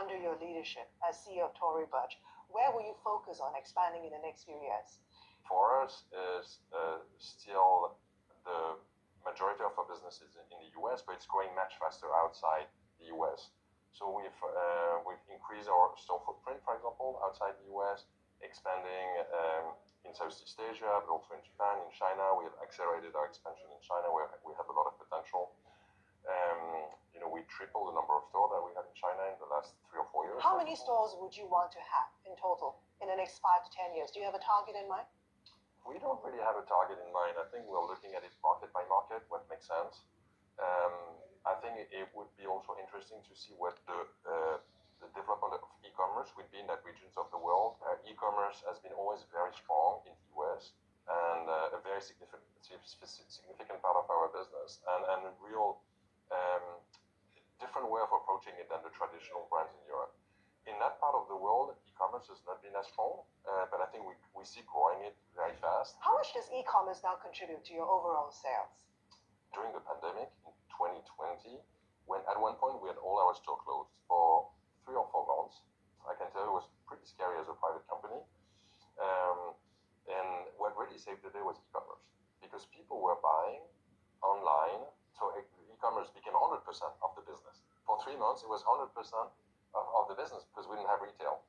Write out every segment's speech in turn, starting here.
under your leadership as CEO of Tory Burch, where will you focus on expanding in the next few years? For us, is still the majority of our business is in the US, but it's growing much faster outside the US. So we've increased our store footprint, for example, outside the US, expanding in Southeast Asia, but also in Japan, in China. We have accelerated our expansion in China, where we have a lot of potential. We tripled the number of stores that we have in China in the last 3 or 4 years. How many stores would you want to have in total in the next 5 to 10 years? Do you have a target in mind? We don't really have a target in mind. I think we're looking at it market by market, what makes sense. I think it would be also interesting to see what the development of e-commerce would be in that regions of the world. E-commerce has been always very strong in the US and a very significant part of our business and a real different way of approaching it than the traditional brands in Europe. In that part of the world, e-commerce has not been as strong, but I think we see growing it very fast. How much does e-commerce now contribute to your overall sales? During the pandemic in 2020, when at one point we had all our store closed for 3 or 4 months, I can tell you it was pretty scary as a private company. And what really saved the day was e-commerce, because people were buying online, so e-commerce became 100% of the business. For 3 months, it was 100% of the business because we didn't have retail.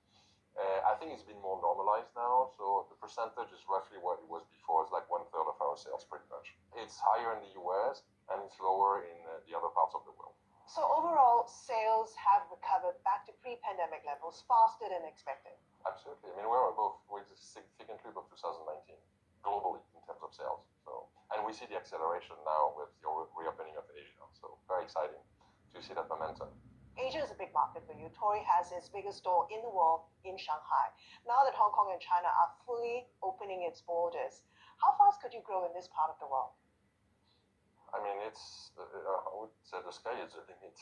I think it's been more normalized now, so the percentage is roughly what it was before. It's like 1/3 of our sales, pretty much. It's higher in the US and it's lower in the other parts of the world. So overall, sales have recovered back to pre-pandemic levels faster than expected. Absolutely. I mean, we're significantly above 2019 globally in terms of sales. And we see the acceleration now with the reopening of Asia. So very exciting to see that momentum. Asia is a big market for you. Tory has its biggest store in the world in Shanghai. Now that Hong Kong and China are fully opening its borders, how fast could you grow in this part of the world? I mean, I would say the sky is the limit.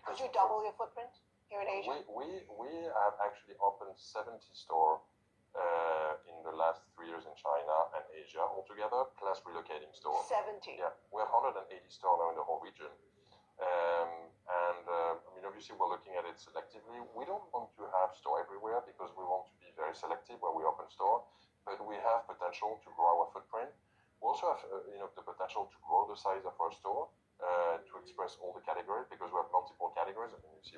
Could you double your footprint here in Asia? We have actually opened 70 stores in the last 3 years in China and Asia altogether, plus relocating stores. 70? Yeah. We have 180 stores now in the whole region. I mean, obviously, we're looking at it selectively. We don't want to have store everywhere because we want to be very selective where we open store, but we have potential to grow our footprint. We also have the potential to grow the size of our store to express all the categories because we have multiple categories. I mean, you see